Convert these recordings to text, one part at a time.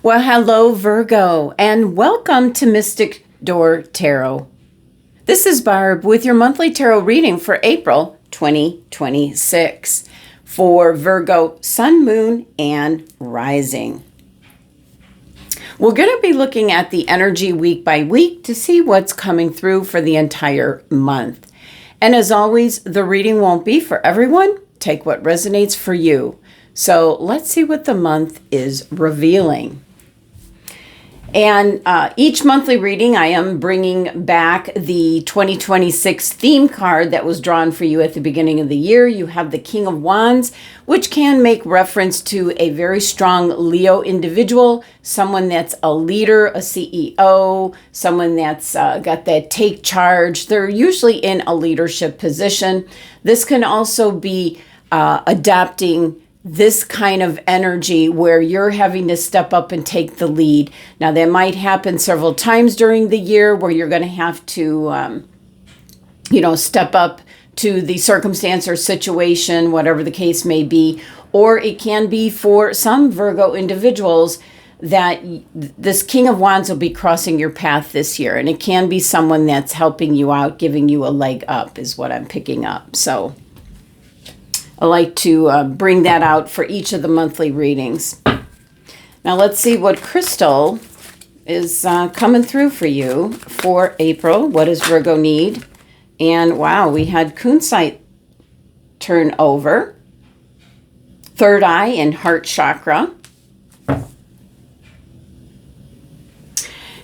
Well, hello, Virgo, and welcome to Mystic Door Tarot. This is Barb with your monthly tarot reading for April 2026 for Virgo, Sun, Moon, and Rising. We're going to be looking at the energy week by week to see what's coming through for the entire month. And as always, the reading won't be for everyone. Take what resonates for you. So let's see what the month is revealing. And each monthly reading, I am bringing back the 2026 theme card that was drawn for you at the beginning of the year. You have the King of Wands, which can make reference to a very strong Leo individual, someone that's a leader, a CEO, someone that's got that take charge. They're usually in a leadership position. This can also be adapting this kind of energy where you're having to step up and take the lead. Now, that might happen several times during the year where you're going to have to, step up to the circumstance or situation, whatever the case may be. Or it can be for some Virgo individuals that this King of Wands will be crossing your path this year. And it can be someone that's helping you out, giving you a leg up is what I'm picking up. So I like to bring that out for each of the monthly readings. Now let's see what crystal is coming through for you for April. What does Virgo need? And wow, we had kunzite turn over. Third eye and heart chakra.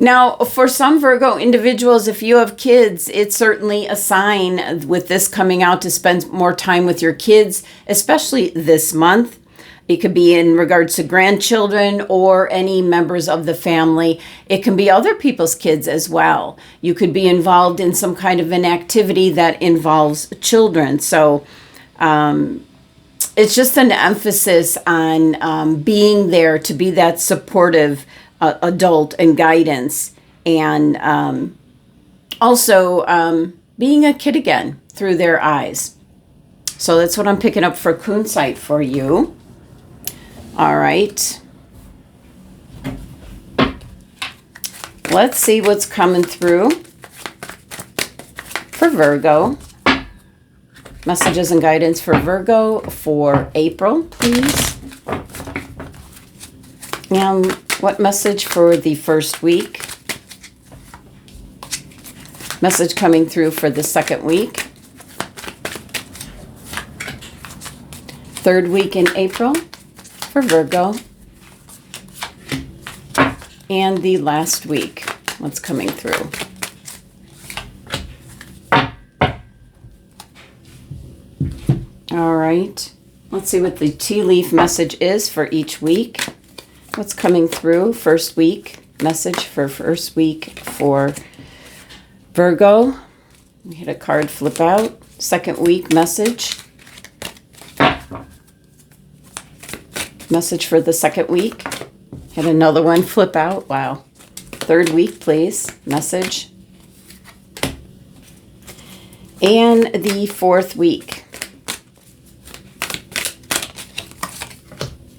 Now, for some Virgo individuals, if you have kids, it's certainly a sign with this coming out to spend more time with your kids, especially this month. It could be in regards to grandchildren or any members of the family. It can be other people's kids as well. You could be involved in some kind of an activity that involves children. So it's just an emphasis on being there to be that supportive adult and guidance, and also being a kid again through their eyes. So that's what I'm picking up for kunzite for you. All right. Let's see what's coming through for Virgo. Messages and guidance for Virgo for April, please. And what message for the first week? Message coming through for the second week. Third week in April for Virgo. And the last week, what's coming through? All right. Let's see what the tea leaf message is for each week. What's coming through first week? Message for first week for Virgo. We had a card flip out. Second week message. Message for the second week. Had another one flip out. Wow. Third week, please. Message. And the fourth week.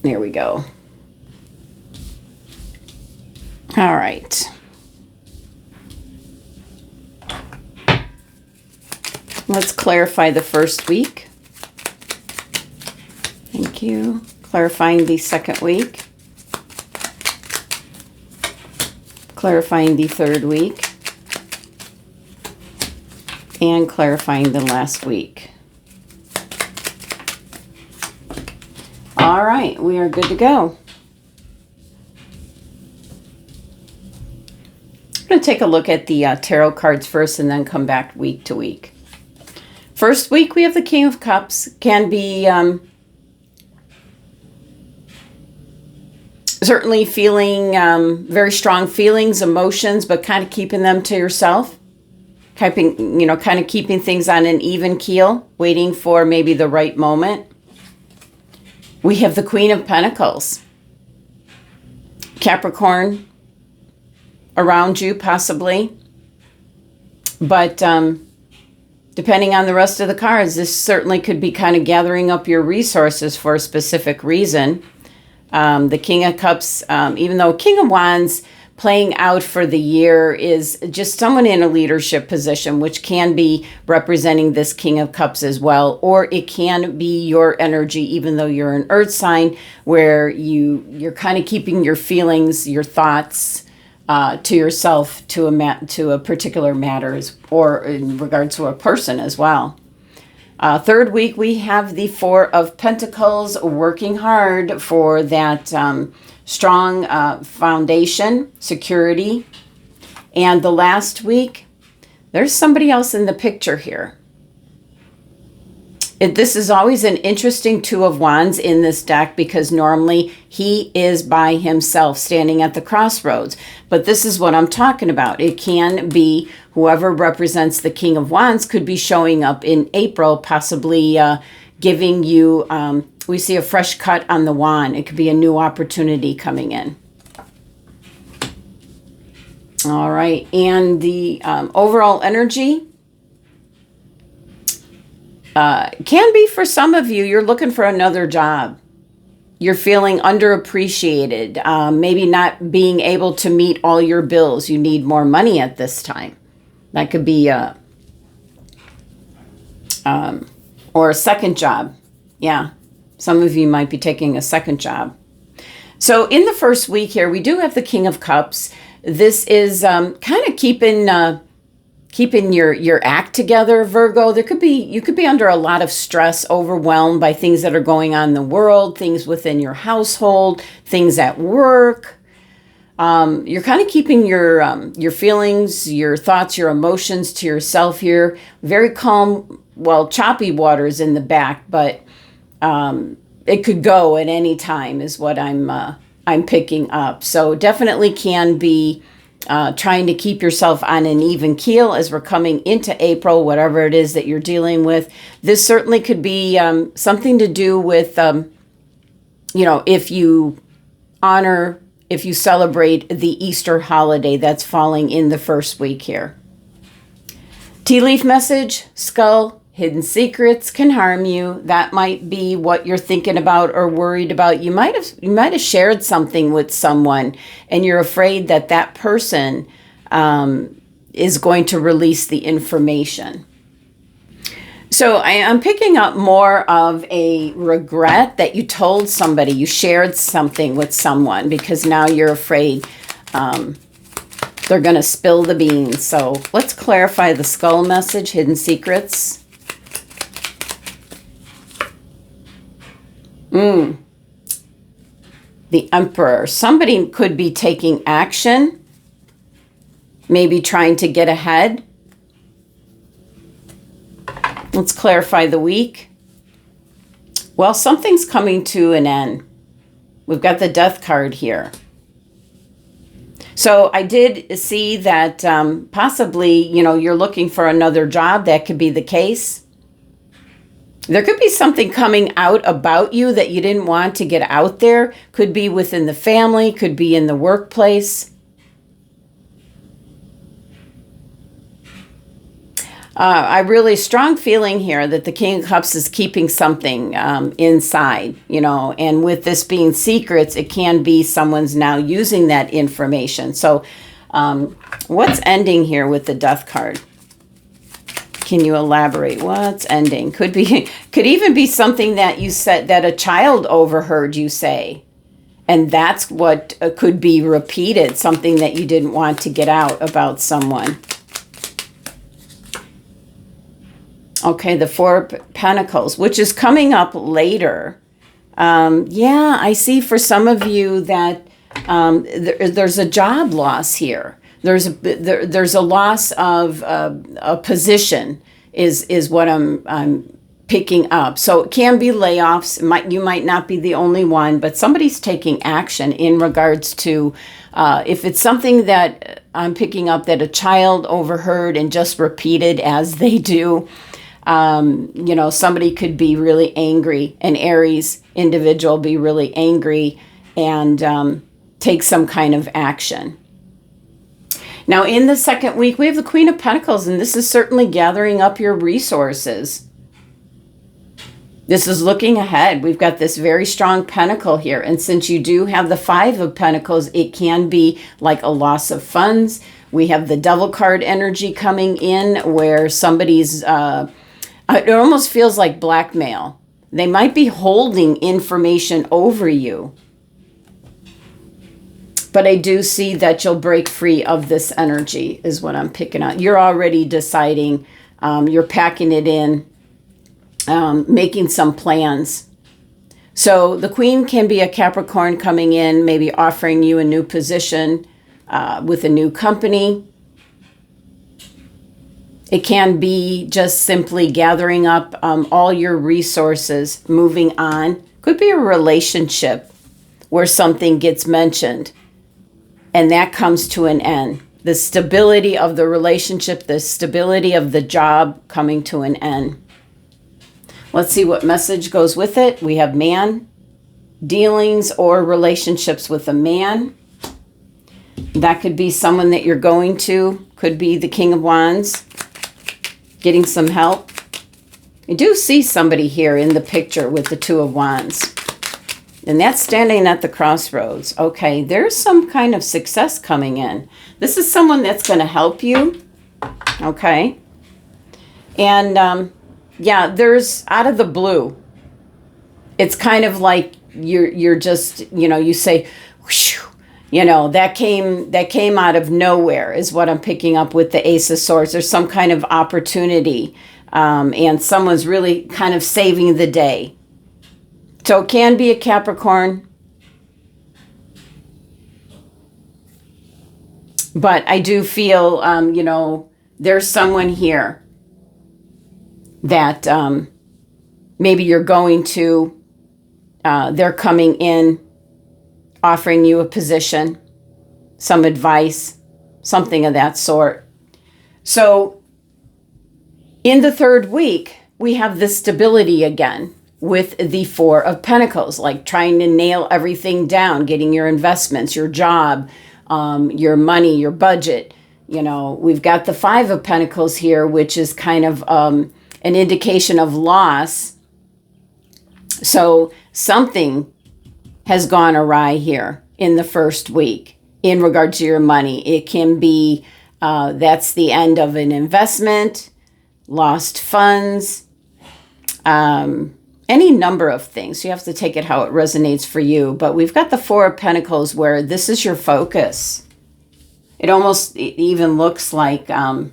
There we go. All right. Let's clarify the first week. Thank you. Clarifying the second week. Clarifying the third week. And clarifying the last week. All right, we are good to go. I'm going to take a look at the tarot cards first and then come back week to week. First week, we have the King of Cups. Can be certainly feeling very strong feelings, emotions, but kind of keeping them to yourself. Kind of keeping things on an even keel, waiting for maybe the right moment. We have the Queen of Pentacles. Capricorn around you, possibly. But depending on the rest of the cards, this certainly could be kind of gathering up your resources for a specific reason. The King of Cups, even though King of Wands playing out for the year is just someone in a leadership position, which can be representing this King of Cups as well, or it can be your energy, even though you're an earth sign, where you're kind of keeping your feelings, your thoughts to yourself, to a particular matter, or in regards to a person as well. Third week, we have the Four of Pentacles, working hard for that strong foundation, security. And the last week, there's somebody else in the picture here. This is always an interesting Two of Wands in this deck because normally he is by himself standing at the crossroads. But this is what I'm talking about. It can be whoever represents the King of Wands could be showing up in April, possibly giving you, we see a fresh cut on the wand. It could be a new opportunity coming in. All right. And the overall energy can be for some of you, you're looking for another job. You're feeling underappreciated, maybe not being able to meet all your bills. You need more money at this time. That could be or a second job. Yeah, some of you might be taking a second job. So in the first week here, we do have the King of Cups. This is kind of keeping your act together, Virgo. You could be under a lot of stress, overwhelmed by things that are going on in the world, things within your household, things at work. You're kind of keeping your feelings, your thoughts, your emotions to yourself here. Very calm, choppy waters in the back, but it could go at any time is what I'm picking up. So definitely can be trying to keep yourself on an even keel as we're coming into April, whatever it is that you're dealing with. This certainly could be something to do with, if you celebrate the Easter holiday that's falling in the first week here. Tea leaf message, skull, hidden secrets can harm you. That might be what you're thinking about or worried about. You might have shared something with someone and you're afraid that person is going to release the information. So I'm picking up more of a regret that you told somebody, you shared something with someone because now you're afraid they're going to spill the beans. So let's clarify the skull message, hidden secrets. The Emperor. Somebody could be taking action, maybe trying to get ahead. Let's clarify the week. Well, something's coming to an end. We've got the Death card here. So I did see that possibly, you're looking for another job. That could be the case. There could be something coming out about you that you didn't want to get out there. Could be within the family, could be in the workplace. I really strong feeling here that the King of Cups is keeping something inside, and with this being secrets, it can be someone's now using that information. So what's ending here with the Death card? Can you elaborate? What's ending? Could even be something that you said that a child overheard you say. And that's what could be repeated, something that you didn't want to get out about someone. Okay, the Four of Pentacles, which is coming up later. Yeah, I see for some of you that there's a job loss here. There's a loss of a position is what I'm picking up. So it can be layoffs. You might not be the only one, but somebody's taking action in regards to if it's something that I'm picking up that a child overheard and just repeated as they do. Somebody could be really angry, an Aries individual be really angry and take some kind of action. Now, in the second week, we have the Queen of Pentacles, and this is certainly gathering up your resources. This is looking ahead. We've got this very strong pentacle here. And since you do have the Five of Pentacles, it can be like a loss of funds. We have the Devil card energy coming in where somebody's, it almost feels like blackmail. They might be holding information over you. But I do see that you'll break free of this energy is what I'm picking up. You're already deciding, you're packing it in. Making some plans. So the Queen can be a Capricorn coming in, maybe offering you a new position with a new company. It can be just simply gathering up all your resources, moving on. Could be a relationship where something gets mentioned and that comes to an end. The stability of the relationship, the stability of the job coming to an end. Let's see what message goes with it. We have man, dealings or relationships with a man. That could be someone that you're going to. Could be the King of Wands. Getting some help. I do see somebody here in the picture with the Two of Wands. And that's standing at the crossroads. Okay, there's some kind of success coming in. This is someone that's going to help you. Okay. And, yeah, there's out of the blue. It's kind of like you're just, you say, whoosh, that came out of nowhere is what I'm picking up with the Ace of Swords. There's some kind of opportunity, and someone's really kind of saving the day. So it can be a Capricorn. But I do feel, there's someone here that maybe you're going to, they're coming in, offering you a position, some advice, something of that sort. So in the third week, we have this stability again with the Four of Pentacles, like trying to nail everything down, getting your investments, your job, your money, your budget. We've got the Five of Pentacles here, which is kind of an indication of loss. So something has gone awry here in the first week in regard to your money. It can be that's the end of an investment, lost funds, any number of things. You have to take it how it resonates for you. But we've got the Four of Pentacles where this is your focus. It almost even looks like the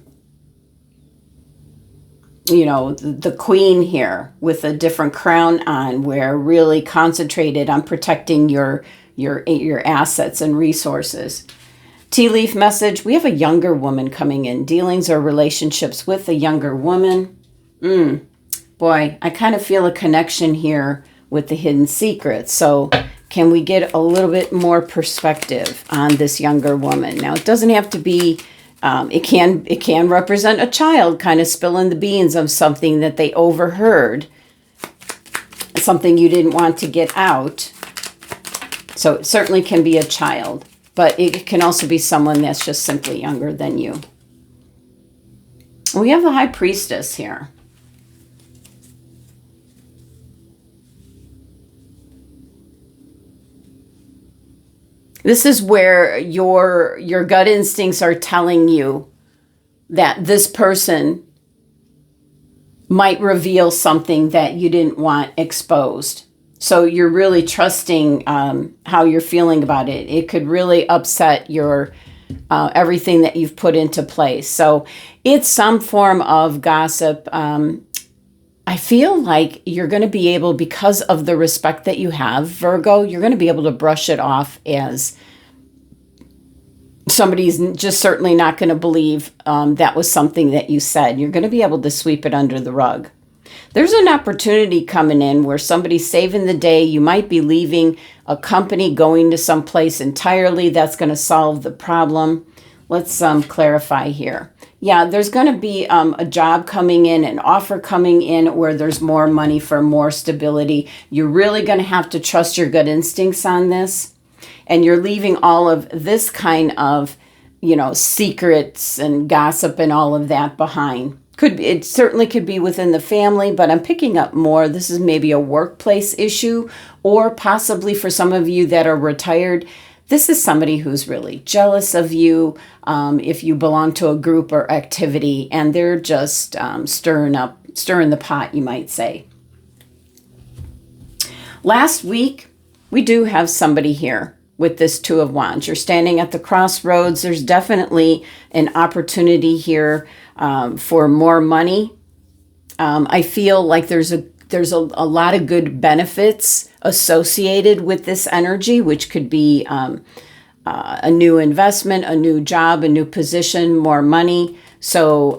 Queen here with a different crown on, where really concentrated on protecting your assets and resources. Tea leaf message. We have a younger woman coming in. Dealings or relationships with a younger woman. Boy, I kind of feel a connection here with the hidden secrets. So can we get a little bit more perspective on this younger woman? Now, it doesn't have to be it can represent a child kind of spilling the beans of something that they overheard, something you didn't want to get out. So it certainly can be a child, but it can also be someone that's just simply younger than you. We have the High Priestess here. This is where your gut instincts are telling you that this person might reveal something that you didn't want exposed. So you're really trusting how you're feeling about it. It could really upset your everything that you've put into place. So it's some form of gossip. I feel like you're going to be able, because of the respect that you have, Virgo, you're going to be able to brush it off as somebody's just certainly not going to believe that was something that you said. You're going to be able to sweep it under the rug. There's an opportunity coming in where somebody's saving the day. You might be leaving a company, going to someplace entirely. That's going to solve the problem. Let's clarify here. Yeah, there's going to be a job coming in, an offer coming in where there's more money for more stability. You're really going to have to trust your gut instincts on this. And you're leaving all of this kind of, secrets and gossip and all of that behind. It certainly could be within the family, but I'm picking up more. This is maybe a workplace issue, or possibly for some of you that are retired, this is somebody who's really jealous of you if you belong to a group or activity, and they're just stirring the pot, you might say. Last week, we do have somebody here with this Two of Wands. You're standing at the crossroads. There's definitely an opportunity here for more money. I feel like there's a lot of good benefits associated with this energy, which could be a new investment, a new job, a new position, more money. So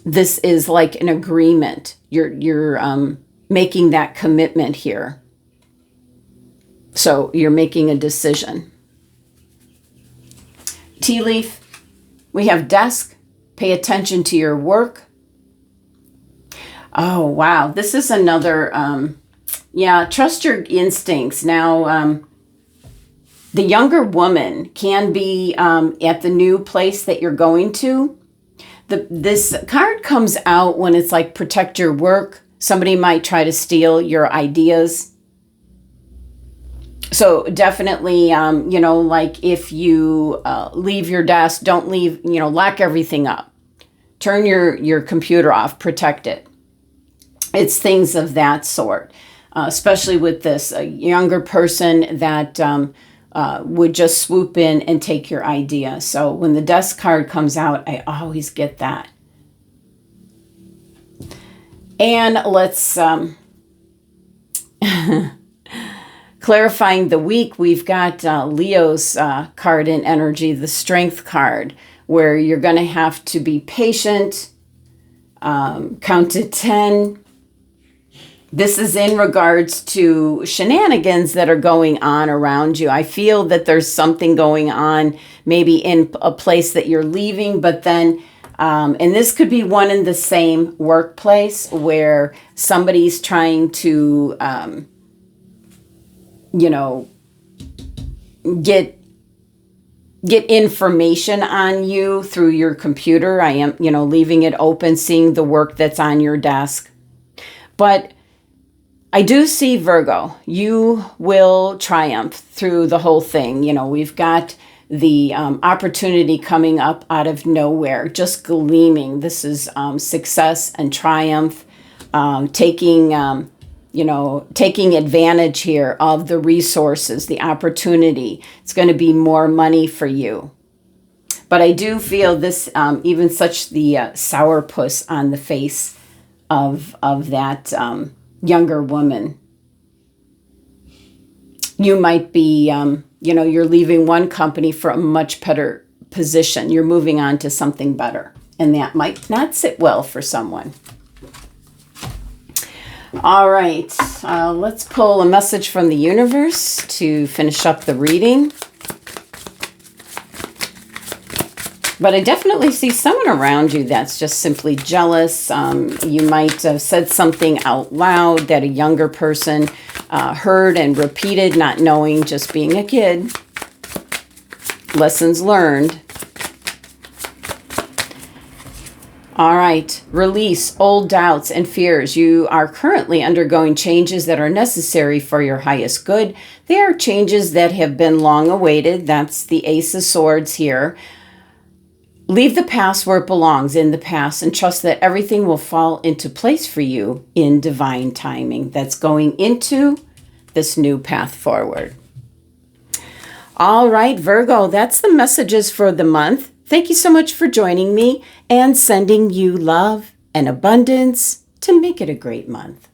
this is like an agreement. You're making that commitment here. So you're making a decision. Tea leaf, we have desk. Pay attention to your work. Oh, wow. This is another, trust your instincts. Now, the younger woman can be at the new place that you're going to. This card comes out when it's like protect your work. Somebody might try to steal your ideas. So definitely, like if you leave your desk, don't leave, lock everything up. Turn your computer off, protect it. It's things of that sort, especially with this younger person that would just swoop in and take your idea. So when the desk card comes out, I always get that. And let's... clarifying the week, we've got Leo's card in energy, the Strength card, where you're going to have to be patient, count to 10. This is in regards to shenanigans that are going on around you. I feel that there's something going on maybe in a place that you're leaving, but then, and this could be one in the same workplace where somebody's trying to... get information on you through your computer. I am, leaving it open, seeing the work that's on your desk. But I do see, Virgo, you will triumph through the whole thing. We've got the opportunity coming up out of nowhere, just gleaming. This is success and triumph, taking advantage here of the resources, the opportunity. It's going to be more money for you. But I do feel this, even such the sourpuss on the face of that younger woman. You might be, you're leaving one company for a much better position. You're moving on to something better. And that might not sit well for someone. All right, let's pull a message from the universe to finish up the reading. But I definitely see someone around you that's just simply jealous. You might have said something out loud that a younger person heard and repeated, not knowing, just being a kid. Lessons learned. All right, release old doubts and fears. You are currently undergoing changes that are necessary for your highest good. They are changes that have been long awaited. That's the Ace of Swords here. Leave the past where it belongs, in the past, and trust that everything will fall into place for you in divine timing. That's going into this new path forward. All right, Virgo, that's the messages for the month. Thank you so much for joining me and sending you love and abundance to make it a great month.